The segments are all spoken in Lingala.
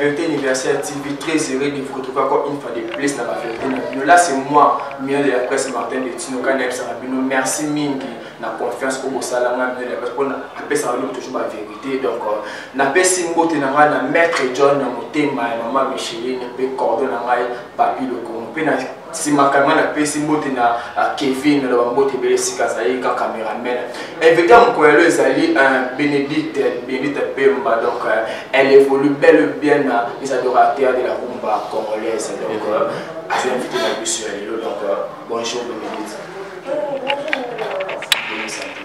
Vérité Universelle TV, très heureux de vous retrouver encore une fois de plus dans la vérité. Là, c'est moi, milieu de la presse Martin de Tino Canel Sarabino. Merci Mingi, la confiance au Salama, milieu de la presse, pour appeler Sarabino toujours la vérité. Donc, n'appelle Simbo Tenara, na Maître John, Motema, Maman Micheline, Cordon, Papi le Compe, si ma caméra n'a Simbo Tena, Kevin, le Bambo Tebele Sikazaï, quand caméraman. Évidemment, quand elle est allée, Bénédicte Pemba, donc, elle évolue bel et bien dans les adorateurs de la rumba congolaise. Donc, elle est invitée dans le sur elle. Donc, bonjour Bénédicte. Bonne santé.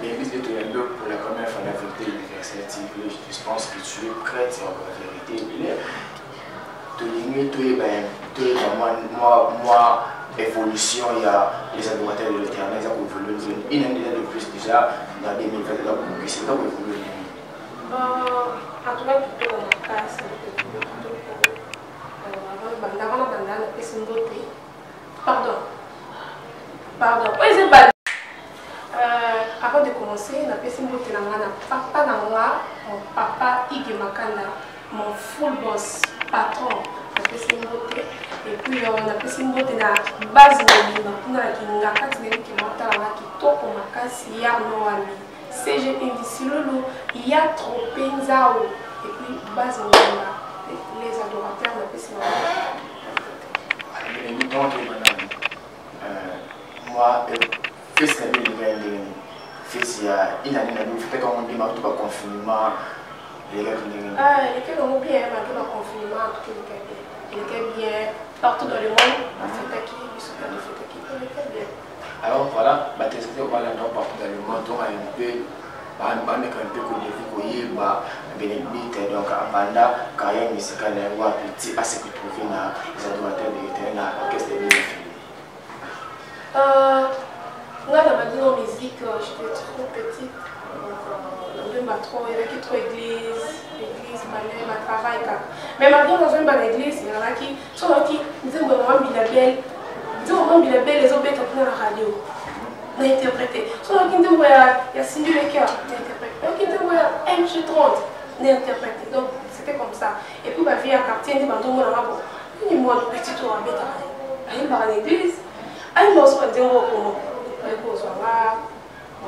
Bénédicte, tu es là pour la première fois de la vérité universelle TV. Je pense que tu es prête sur la vérité. Moi, évolution, il y a les adorateurs de l'éternel, ils ont évolué une année de plus déjà dans 2020, c'est là pour évoluer. En tout cas, plutôt dans ma classe, avant la beauté. Pardon. Oui, c'est pas. Avant de commencer, on a fait une beauté dans papa Nangwa, mon papa Ige Makanda, mon full boss, patron. On a fait une beauté. Et puis on a fait une beauté dans la base de l'île. On a dit que la catégorie qui monte à la qui toque au Makasi, il y a un ami. CGP d'ici Lolo, il y a trop Penzao. Et puis base de l'île. Les adorateurs, on a fait une beauté. Moi, fils de l'île, fils, il y a une année, il fait comme on dit, tout le confinement. Les gars, il était bien, tout le confinement, tout le cas. Il était bien partout dans le monde. Il était bien. Alors voilà, partout dans le monde, on a un peu connu, donc Amanda, carrière musicale, petit à ce que trouver dans les adorateurs de l'éternel, l'orchestre de l'île. Moi, dans ma musique, j'étais trop petite. Il y avait trop d'église, ma travail. Mais maintenant, dans une bonne église, il y en a qui sont là qui disent que maman Bilabel, les autres qui dans la radio, on a interprété. Sont là qui disent qu'il y a Cindy le cœur, on a interprété. Donc, qui disent qu'il y a MG30, on a interprété. Donc, c'était comme ça. Et puis, ma vie à quartier, on dit que mon amour, il y a un petit tour à mettre à l'église. Il y a un petit tour à mettre on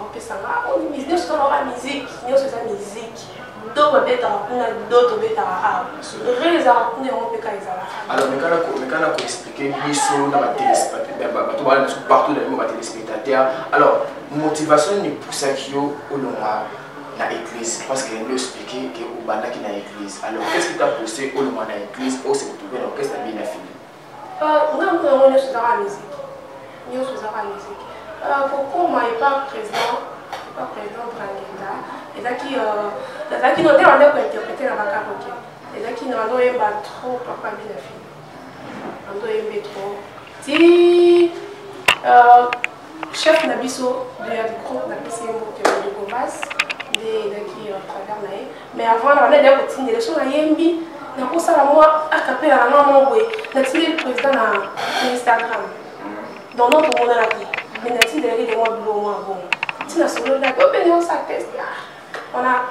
dit nous sommes la musique, nous sommes la musique. D'autres bêtes d'autres bêtes alors, mais quand on expliquer dans la téléspectateur, partout dans le monde téléspectateur. Alors, motivation n'est pour ça qu'il y a dans l'église, parce qu'il nous expliquer que au banda qui dans l'église. Alors, qu'est-ce qui t'a poussé au long dans l'église, au se retrouver dans l'orchestre bien affilié? Nous sommes la musique. Nous sommes la musique. Pourquoi moi je pas président de la Guinda, qui n'ont pas interprété la karaoké. Les qui n'ont pas trop papa bien fini. Trop. Si chef Nabiso du groupe Nabiso de Gombas, qui travers mais avant on a déjà continué les choses à Yembi. Na pour ça moi à caper la maman oui, na tiré le président na Instagram. Dans notre monde là qui mais Nathalie derrière de moi boulot moi bon. Tu n'as solo là, on sa test là. On a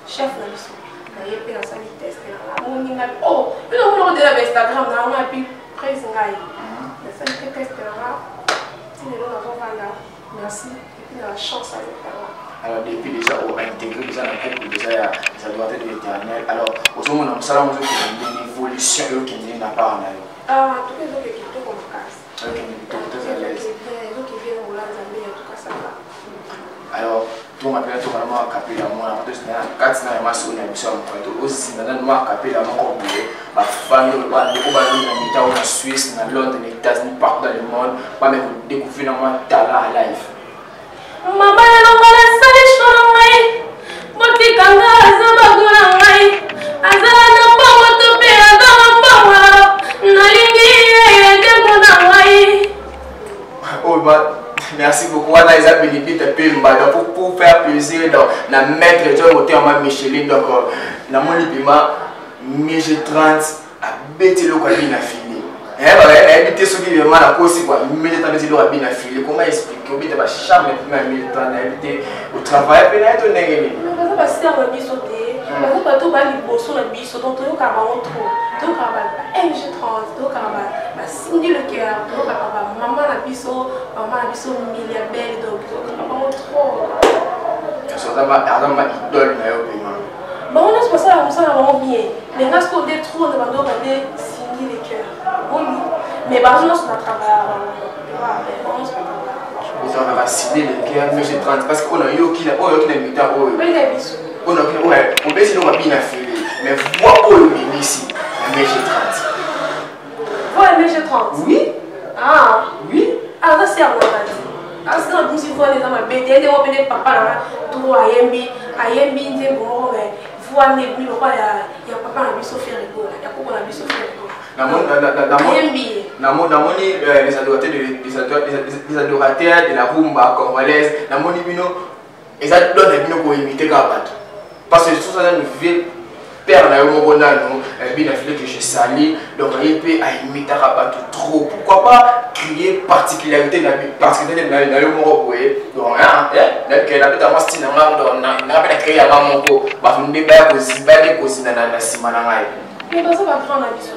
chef là dessus. On a yé dans sa test là. On a oh, mais on a de Instagram là, on a pu président là. La salle test là. Si les gens n'ont pas là, merci. Et puis la chance à le faire là. Alors depuis déjà on a intégré déjà dans le groupe déjà les adorateurs de l'éternel. Alors au moment où on a ça on a une évolution qui n'a pas en ah, tout les autres qui tombent en casse. Ok, tout à l'aise. Alors, tout le monde a vraiment capé la main. Quand on a massé, on a mis ça en point. Aussi, on a capé la main comme vous voulez. Ma famille, on a en Suisse, en Londres, en États-Unis, partout dans le monde. On a découvert un talent à live. Maman, elle a la salle chouette. Moti kanga, azaba goulangai. Azaba na bawa tope, azaba bawa. Nalingi, demonangai. Oh, merci beaucoup. On a les Bénédicte Pemba pour faire plaisir dans la maître John Motema Micheline. Donc, dans mon lipima, 1030 à bêter le cabine affilié. habité ce qui est mal à cause quoi immédiatement les îlots bien affilés comment expliquer au milieu de chambre même militant habité au travail peut-être n'est mais ça va servir à bisoter parce que tout va les bosser la biso donc tout cas va trop tout cas va MG30 tout cas va signer le cœur tout cas va maman la biso milliardaire donc tout cas va trop ça va arrêter idole mais au paiement bon on est pas ça vraiment bien les gars sont des trous de bando regarder signer les cœurs oui mais par exemple on a travaillé on va signer les cœurs mais j'ai 30 parce qu'on a eu qui n'a mis dans haut on a ouais on baisse on va bien affilé mais vois où le ici mais j'ai 30 ouais mais j'ai 30 oui ah oui ah ça c'est à moi ah c'est dans une fois les hommes bêtés des hommes des papa là tout ayembi c'est bon mais voix n'est plus quoi il y a papa la biso faire rigolo il y a pourquoi la biso faire rigolo les adorateurs de la rumba congolaise namoni bino eza donne bino ko imiter kabat parce que tout ça nous vient père na yo moko nano bien affilé que je sali donc il peut imiter kabat trop pourquoi pas créer particularité na yo moko boye donc que la beta masti na ngando na beta créer ya moko ba fumbe ba ko zibale ko sinana na simana ngai mais ça va prendre la biso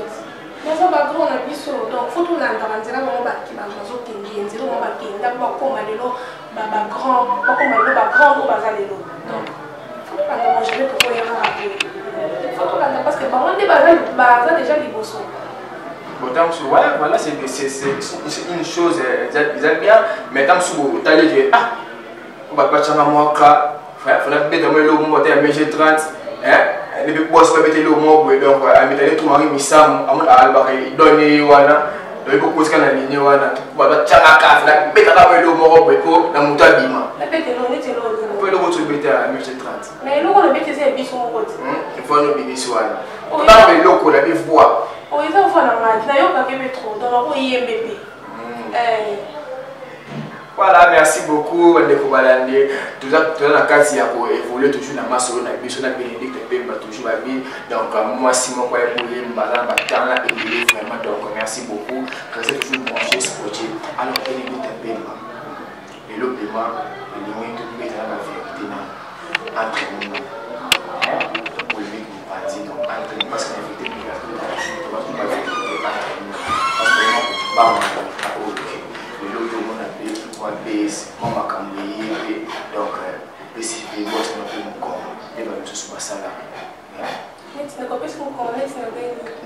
mais ça va grand na biso donc faut tout l'entendre nzela bango ba ki ba zo tengi nzela bango ba kenda ba koma lelo ba grand ba koma lelo ba grand ba za lelo donc faut pas nga manger pour y rappeler faut tout l'entendre parce que ba on est ba za déjà liboso bon tant que ouais voilà c'est une chose ils aiment bien mais tant que tu as dit ah on va pas changer moi ka faut la bête moi le mot de MG30 les boss pas mettre le mot donc à mettre tout mari misam amon albari donner wana donc beaucoup ce qu'on a ligne wana ba changa ka la bête ka le mot ko na muta bima la bête non c'est l'autre faut le retour bête à MG30 mais le ko le bête c'est biso mon côté il faut nous biso wana dans le loko la voix oh ils ont fait la mal na yo ka ke trop donc ko IMBP voilà, merci beaucoup. Ndeko Balande. Tout ça la case il y a pour évoluer toujours dans ma solo na biso na Bénédicte Pemba toujours abi. Donc moi Simon quoi pour les madame Batana et vraiment donc merci beaucoup. Restez toujours branchés ce projet. Alors Bénédicte Pemba. Et le paiement, le limite tout mettre dans la vérité na entre nous. Pour lui vous partir donc entre nous parce que la vérité est parce que la vérité entre nous. Parce que vraiment base mama kambi donc basi boss na pe mko et ba tout ça là mais tu ne comprends pas comment on est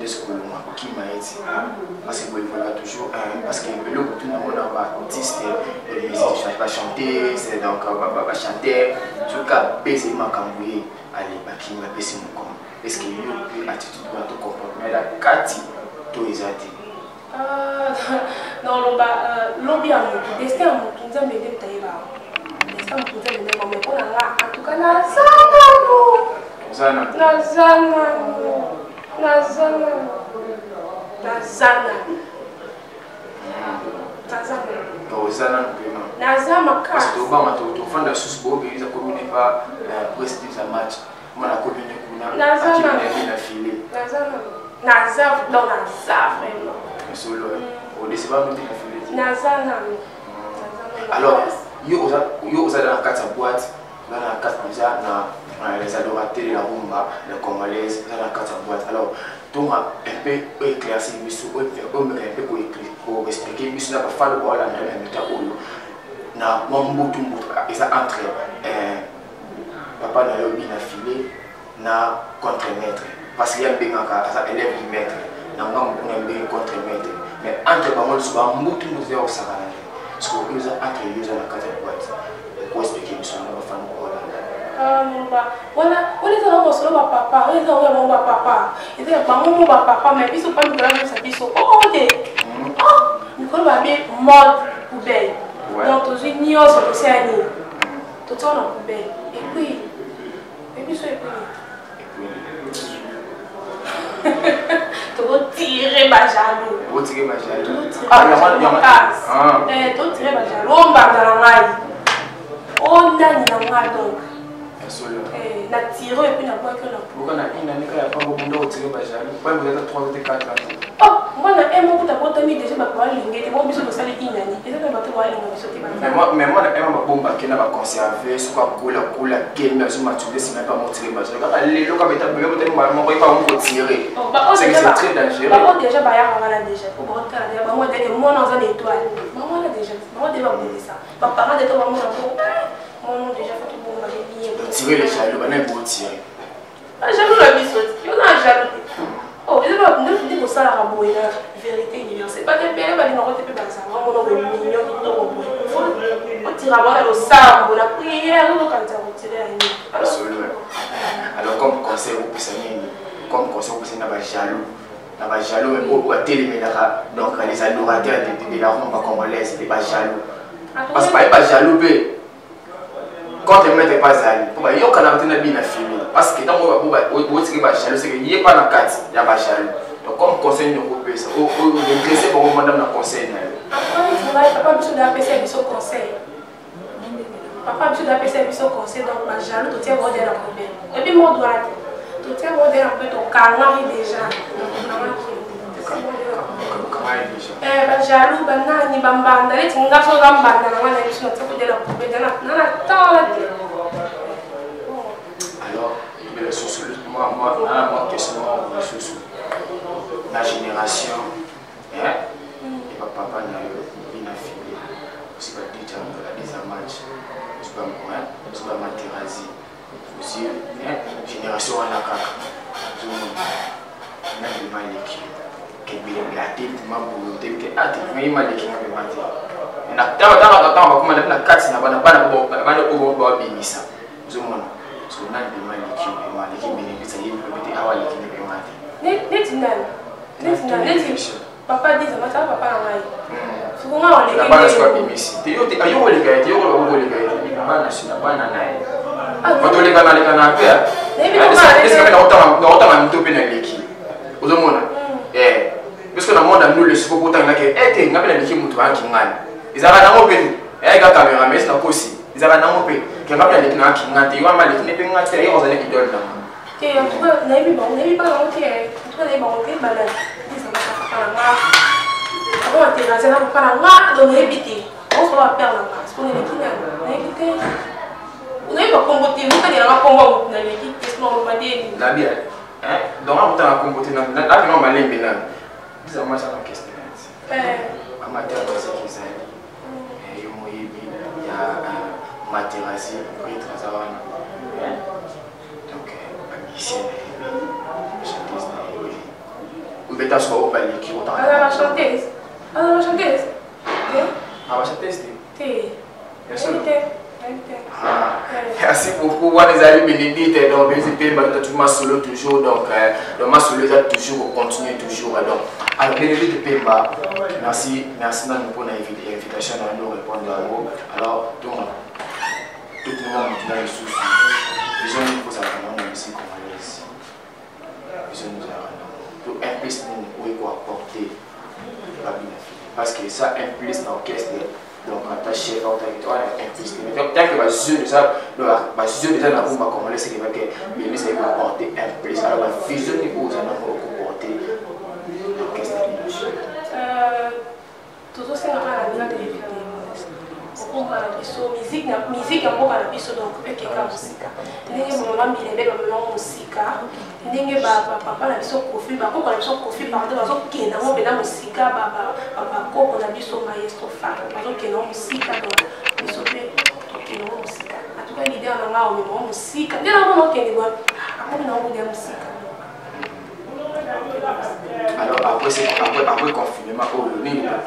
de ce que moi qui m'a dit parce que il faut toujours parce que le tout le monde va artiste et musicien va chanter c'est donc va chanter tout cas base mama kambi allez ba qui m'a basi mko est-ce que il a attitude pour te comprendre mais la kati to ezati non lobby à mon destin à mon tour de me taïba destin à mon tour de me pour la en tout cas Nazama parce que Obama to fanda sous bob ils a communiqué pas prestige à match on a communiqué kuna na filé Nazaf dans Nazaf vraiment solo au décès pas nous filé Nazana alors yo osa dans la carte boîte dans la carte déjà na les adorateurs de la rumba les congolaises dans la carte boîte alors donc un peu éclaircir biso ou faire comme un peu pour expliquer biso na pas faire le voilà na meta oyo na mambo tumbu ça entre papa na yo bina filé na contre-maître parce qu'il y a bien un élève du maître na ngam kuna bien contre-maître mais entre pas mal souvent mutu nous est au sakana parce que nous a entre nous à la carte boîte pour expliquer nous sommes nos femmes voilà on est dans le solo papa on est dans le papa et c'est pas mon papa mais ils sont pas nous là ça ils sont oh nous connaissons pas bien mode poubelle donc tous les nios sont aussi à nous tout ça dans poubelle et puis tu vas tirer ma jaloux. Tu vas tirer ma jaloux. Ah, il y a ma tu vas tirer ma jaloux. On va dans la maille. On a une maille donc. Na tiré et puis na pas que na. Pourquoi na ina nika ya pango bunda au tirer ma jaloux. Pas vous êtes 3 ou 4 ans. Oh, Moi, na un mot pour t'amener déjà ma parole linguée, moi biso de salle inani. Et ça me battre moi linguée biso te mais moi na un bomba qui n'a pas conservé, ce quoi cola quel mais sur maturité c'est même pas motivé parce que quand les locaux bêta même peut moi pas on tirer. C'est très dangereux. Par contre déjà ba ya ngala déjà. Pour rentrer là, moi dès que moi dans une étoile. Moi là déjà, moi déjà vous ça. Ba parents de toi moi non déjà fait tout bon ba bien. Tirer les jaloux, on est pour tirer. Ah jaloux la biso. Yo na jaloux. Oh, il va nous dire que ça la rabouille la vérité c'est pas que bien va dire non te pas ça vraiment non mignon qui tombe on tire avant le sambo la prière nous quand on tire absolument alors comme conseil vous puissiez comme conseil vous puissiez n'a pas jaloux mais pour télé là donc les adorateurs de la rumba congolaise c'est pas jaloux parce que pas jaloux quand tu mets pas zali pour ba yo kana tena bien filmé parce que tant on va pas jaloux c'est que il est pas dans carte il y a pas jaloux donc comme conseil nous couper ça au intéressé pour madame la conseil après il travaille papa biso da PC biso conseil papa biso da PC biso conseil donc pas jaloux tu tiens modèle en problème et puis moi droite tu tiens modèle un peu ton carnet déjà ba jaloux ba nani ba mbanda leti ngaso ga mbanda na wana biso na tsako de la poubelle na temps là alors mais le sous moi question sous la génération hein et papa na bien affilié aussi pas déjà des matchs c'est pas moi c'est pas Materazzi aussi génération à la kaka tout le monde même mal équipe que bien la tête ma volonté que a été mal équipe ma tête na tata comme na 4 na bana au binisa zomona so na bien mal équipe bien ça y est peut-être avoir l'équipe bien mal net papa dit ça papa na ngai souvent on les bana soit bimisi te yo te ayo le gars te yo le gars bana sina bana nae quand les bana les kana pe est-ce que na otama mtope na l'équipe ozomona parce que dans le monde nous le support pourtant na ke ete ngapela l'équipe mutu banki ngani izaka na mopeni ga caméra mais na kosi izaka na mopeni ke ngapela l'équipe na kinga te yo ama l'équipe ne pe ngate yo ozana idole na que en tout cas n'aime pas non que en tout cas n'aime pas balade dis ça pas là avant intégration là pas là donc éviter on se va perdre là parce qu'on est qui là éviter on est pas comboter nous quand il y a un combo dans l'équipe qu'est-ce qu'on va dire la bien hein donc on va comboter là on va aller bien dis ça moi ça la question amateur de ce qui ça et yo moyebi ya Materazzi pour Trazawana donc chanteuse ou beta soit au ballet qui autant la chanteuse la chanteuse la chanteuse bien sûr merci beaucoup moi les amis Bénédicte donc BZP Batatouma solo toujours donc ma solo ça toujours continuer toujours donc alors Bénédicte Pemba merci pour l'invitation à nous répondre à vous alors donc tout le monde maintenant est sous les gens il faut savoir dans la musique congolaise ils nous pour impliquer nous où il faut apporter parce que ça implique l'orchestre donc en ta chef en ta victoire implique mais tant que ma jeu de ça ma jeu de ça n'a pas congolais c'est que bien ça va apporter implique alors la vision niveau ça n'a pas apporter l'orchestre toujours c'est la bien de l'éviter musique ya mboka na biso donc eke ka musika ndenge mama milebe bamelo musika ndenge papa na biso kofi bakoko na biso kofi pardon bazokenda ngo mpena musika bakoko na biso maestro fa bazokenda ngo musika donc biso mpe tokenda ngo musika atuka lide wana nga omema ngo musika nde nango nokende bwa akomi na ngo dia musika alors après confinement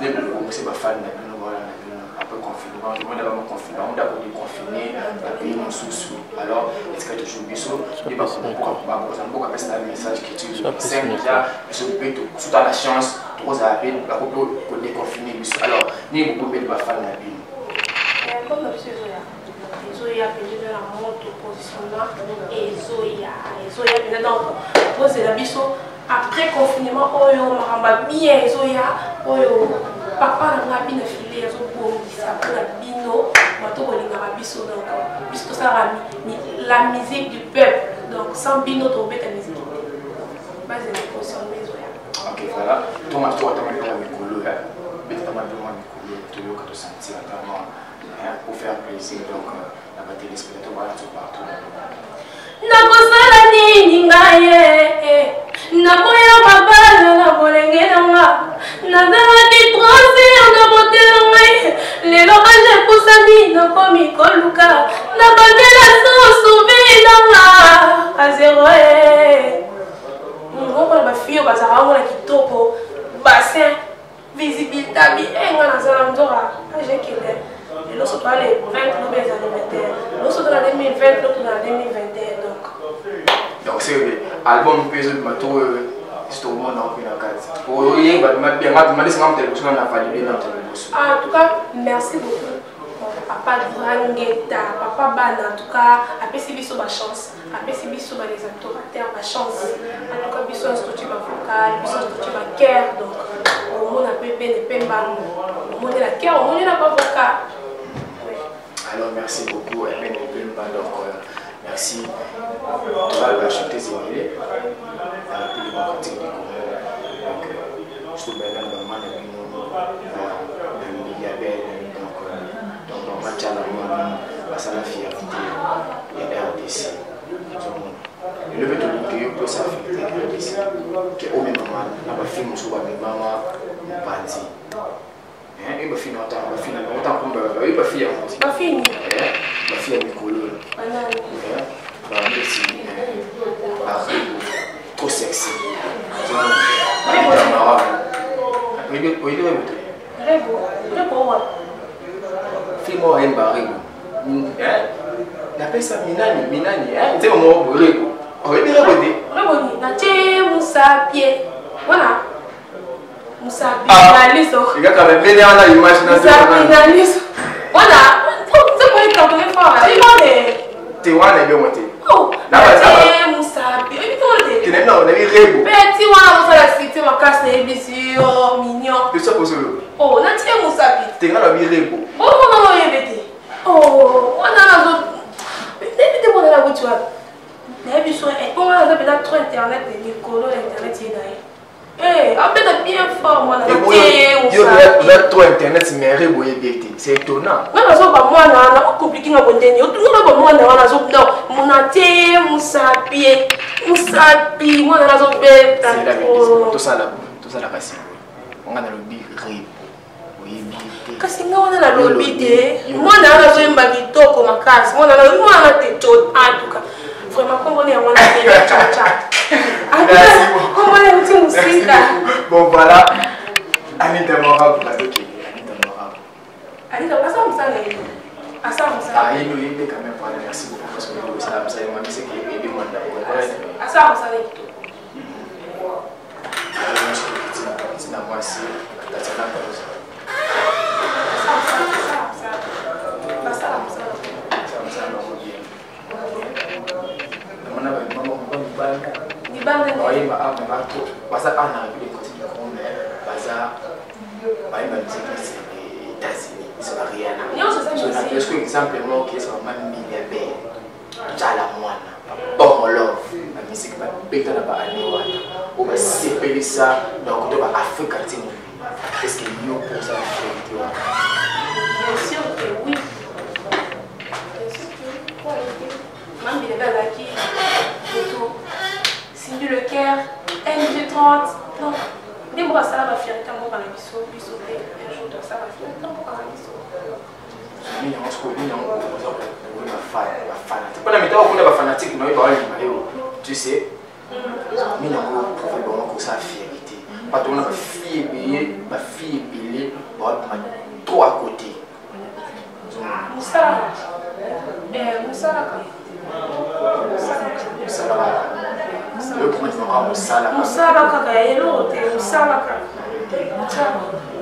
ne commencer ma fan na bino voilà après confinement on a vraiment confiné on a déconfiné pays mon sous alors est-ce que toujours biso et pas pour appeler ça un message qui tu simple déjà biso peut tout dans la chance trop à peine pour déconfiner biso alors ni beaucoup de ma fan na bino comme le Zoya peut la montre positionnement et Zoya bien donc pose la biso après confinement oyo maramba bien Zoya oyo papa na bina filé zo bongisa pour la bino bato kolinga biso donc biso ça la musique du peuple donc sans bino to beta musique base de positionnement Zoya Ok, voilà. Thomas, toi, tu as mis un micro, mais tu as mis un micro, tu as te sentir pour faire plaisir. Donc, la batterie d'esprit, tu vas partout. nakosala nini ngaye naboya mabala na molenge nanga nazalaki trosir na motema ngai lelo age epusani nakomi koluka na bandela sosuvi nanga azero ngokola bafille bazalaka ngo na kitoko bassin visibilité bienga nazala nzoka agekende lelo soto ale 20 lobe ezali 21 lelo soto na 2020 loto na 2021 donc c'est album peso de mato c'est au monde en plein cadre pour y va bien ma laisse même télévision on a validé notre télévision en tout cas merci beaucoup papa Drangeta papa Bana en tout cas apesi biso ba chance apesi biso ba les acteurs ba chance en tout cas biso structure ba vocal biso structure ba cœur donc au monde a pepe ne pemba au monde la cœur au monde na pas vocal. Alors merci beaucoup et bien donc merci. Tu vas acheter ces milliers dans la République démocratique du Congo. Donc, je trouve que normalement, le milliardaire, donc dans match à la mort, ça la fierté, il y a RDC. Et le fait de l'oublier peut s'affecter RDC. Au même moment, on a fait un soir avec maman, on parti. Il va finir autant, il va finir autant comme il va finir. Il va finir. Il va finir avec Colo. Trop sexy. Fais-moi un baril. On appelle ça Minani. C'est un mot pour Rego. On va dire Rego. Voilà. Moussa Binaliso. Il y a quand même bien dans l'imagination. Moussa Binaliso. Voilà. C'est quoi les campagnes fortes? Tu vois, on est bien monté. Oh, Moussa Binaliso. Tu n'es pas, on a dit Rego. Petit, on a la cité, ma casse, les bisous, mignon. Tu sais pour solo. Oh, on a tiré Moussa Binaliso. Tu n'es pas bien Rego. Oh, non, oh, on a la zone. Dès qu'on a la voiture. Les bisous, on a la trop internet, les colos, l'internet, il y a. Eh, après bien fort, moi, vous êtes trop internet, mais c'est étonnant. Moi, je suis pas moi, je compliqué dans mon dernier. Tout le monde, moi, mon athée, Moussapi, moi, c'est la vie. Tout ça la passe. On a le big rib. Parce que on a la lobby. Moi, je suis un bagito comme ma casse. Moi, je suis en tout cas. Vraiment, comme on est en bon voilà, Anita Mora, vous avez dit Anita Mora. Anita, ça me semble. Ah, il est quand même pas merci beaucoup parce que ça m'a dit que il est moins d'accord. Ça me semble. C'est la moitié. Est-ce que exemplement qui est vraiment milliardaire, tu as la moine, bon love, la musique va péter là-bas à Néouana, on va séparer ça, donc on va Afrique. Est-ce qu'il y a pour ça Bien sûr que oui. Bien sûr que oui. Même il est là qui photo, Cindy Le Caire, MG30, non. Des mois ça va faire un temps pour la biseau, un jour ça va faire un temps pour la biseau. Tu sais, pas de ma fille est trop à côté. Moussa,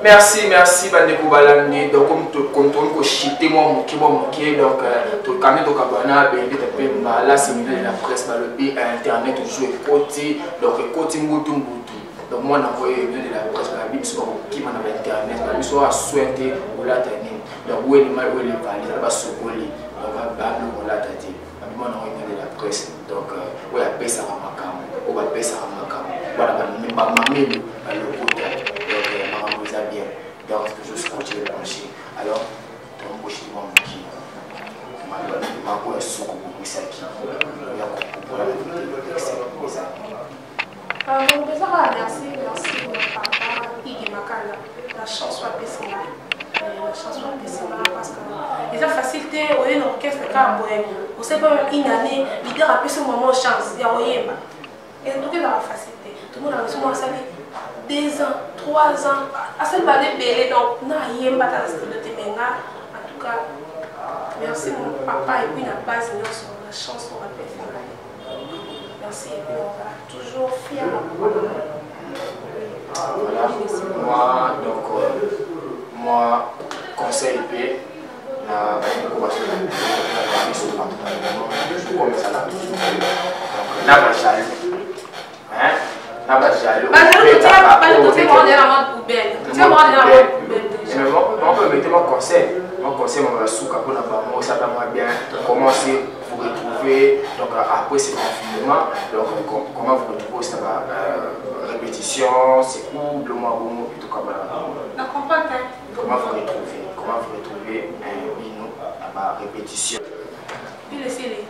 merci Bandeko Balandi. Donc comme tu contrôles que chiter moi donc tu camé donc abana bende te pe la séminaire de la presse par le B internet joue côté donc côté mbutu donc moi n'envoyer de la presse par la biso qui m'a na internet la biso a souhaité ou la tani donc où est mal où est valide là bas sokoli donc ba on la tati moi n'envoyer de la presse donc où la pesa makam ou ba pesa makam voilà ba mille le route donc ça bien donc toujours scotché le plancher alors ton bouche qui ma quoi sous pour ça qui pour la merci papa Iggy Makala la chance soit baissée parce que les facilité au lieu d'orchestre car on sait pas une année leader a plus ce moment chance il y a rien et donc la facilité tout le monde a besoin de 2 ans 3 ans à cette année belé donc n'a rien pas dans le temenga en tout cas merci mon papa et puis la base sur la chance on va faire merci et puis on va toujours fier voilà moi donc moi conseil épée na mon conseil mon souka pour moi ça va bien commencer vous retrouver donc après ce confinement donc comment vous retrouvez ça va répétition c'est où le mois bon plutôt comme la comprendre comment vous retrouvez ma répétition puis laissez-les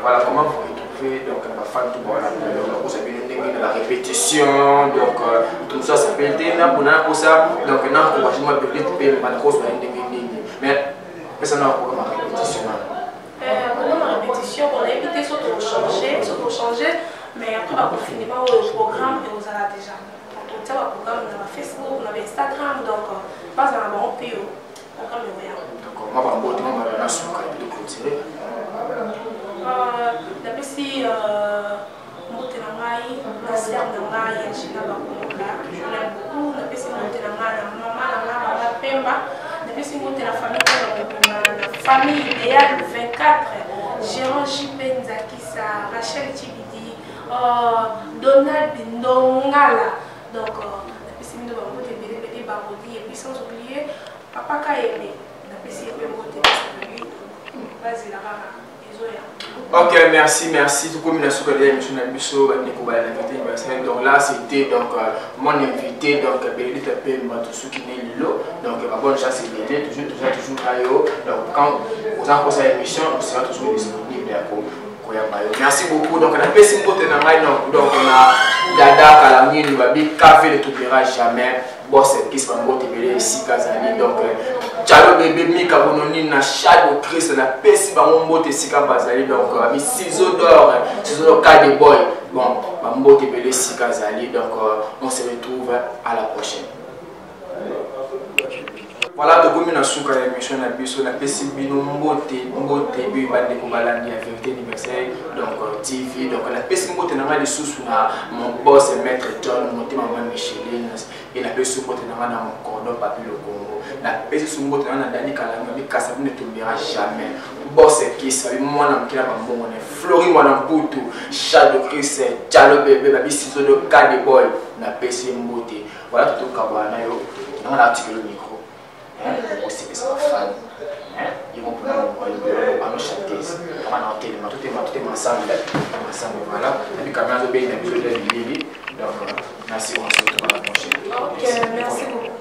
voilà comment vous retrouvez donc ma femme tout voilà vous avez une la répétition donc tout ça ça peut être pour ça donc un encouragement peut-être mais ça n'a pas ma répétition pendant ma répétition on a évité changer mais après le confinement au programme et aux ala déjà on tient au programme on a Facebook on avait Instagram donc pas dans la bon PO programme et rien donc moi par contre on va la souka de continuer d'après si monter la maille la sœur de maille Gina Bakomola je l'aime beaucoup d'après si monter la maille maman la Pemba d'après si monter la famille idéale 24 Gérard Jipenza Kissa Rachel Tibidi Donald Bindongala donc d'après si nous avons monté bébé Barodi et puis sans oublier Papa Kaeme d'après si il peut monter vas-y la rara. Ok, merci. Tout comme la souka de l'émission donc là c'était donc mon invité donc Bénédicte Pemba tout ce qui est Lilo donc ma bonne chance c'est bien toujours ayo donc quand vous en posez l'émission on sera toujours disponible merci beaucoup donc la personne côté na mai donc on a Dada Kalamini babi café ne t'oubliera jamais boss qui se va monter ici Kazali donc Chalo bébé Mika Bononi na Shadow Chris na pesi ba mbote sika bazali donc ami ciseaux d'or cas de boy bon ba mbote belé sika zali donc on se retrouve à la prochaine. Voilà donc comme na souka ya émission na biso na pesi bino mbote bi bande ko balandi ya vérité universelle donc TV donc la pesi mbote na ngali susu na mon boss maître John monté maman Micheline et la pesi mbote na na mon cordon papi le Congo la pesi mbote na Dani Kalanga bi kasa ne tombera jamais boss qui ça moi na mkila ba mbongo ne Flori mwana mputu Shadow Chris Chalo bébé babi ciseaux de cas de boy na pesi mbote voilà tout kabana yo na l'article le micro aussi que ça va faire ils vont prendre à nos chanteuse on va noter tout est ensemble voilà et puis quand même on a bien besoin de Lili donc merci on se retrouve à la prochaine. Ok, merci beaucoup.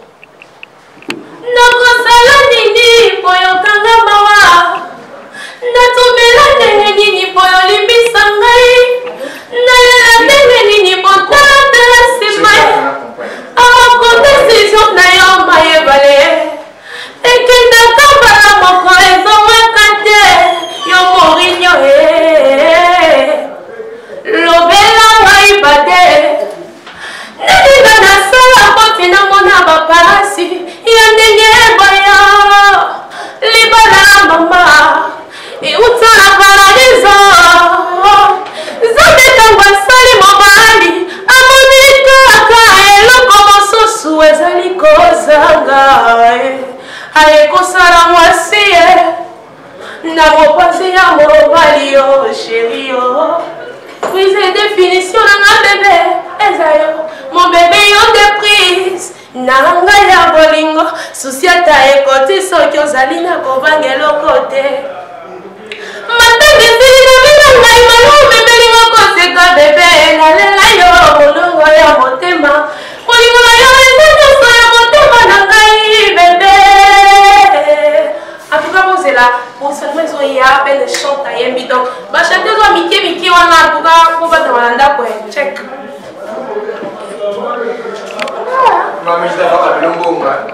Nakosala nini poyo kanga mawa natomela ndenge nini poyo limbisa ngai nalela ndenge nini botala nsima akote sisio na yo mayebale ekenda kambala moko ezongaka te yo morinyo lobela ngai bate nalinga nasala mpo tina mona bapasi ya ndenge boyo libala mama euta na paradiso nzambe ntango asali mobali amoni kaka eloko mosusu ezali kozanga ayekosala mwasi na mopanzi ya mobali yo sheri yo prise définition na nga bebe eza yo mon bebe yo déprise na ngai ya bolingo susi ata ekoti soki ozali na kobanga eloko te matanga ezili na bino ngai malo ya peine chante ayembi donc bachanteuse wa mike wana en tout cas po batama na ndako check Non, mais je t'avais pas appelé un bon gars.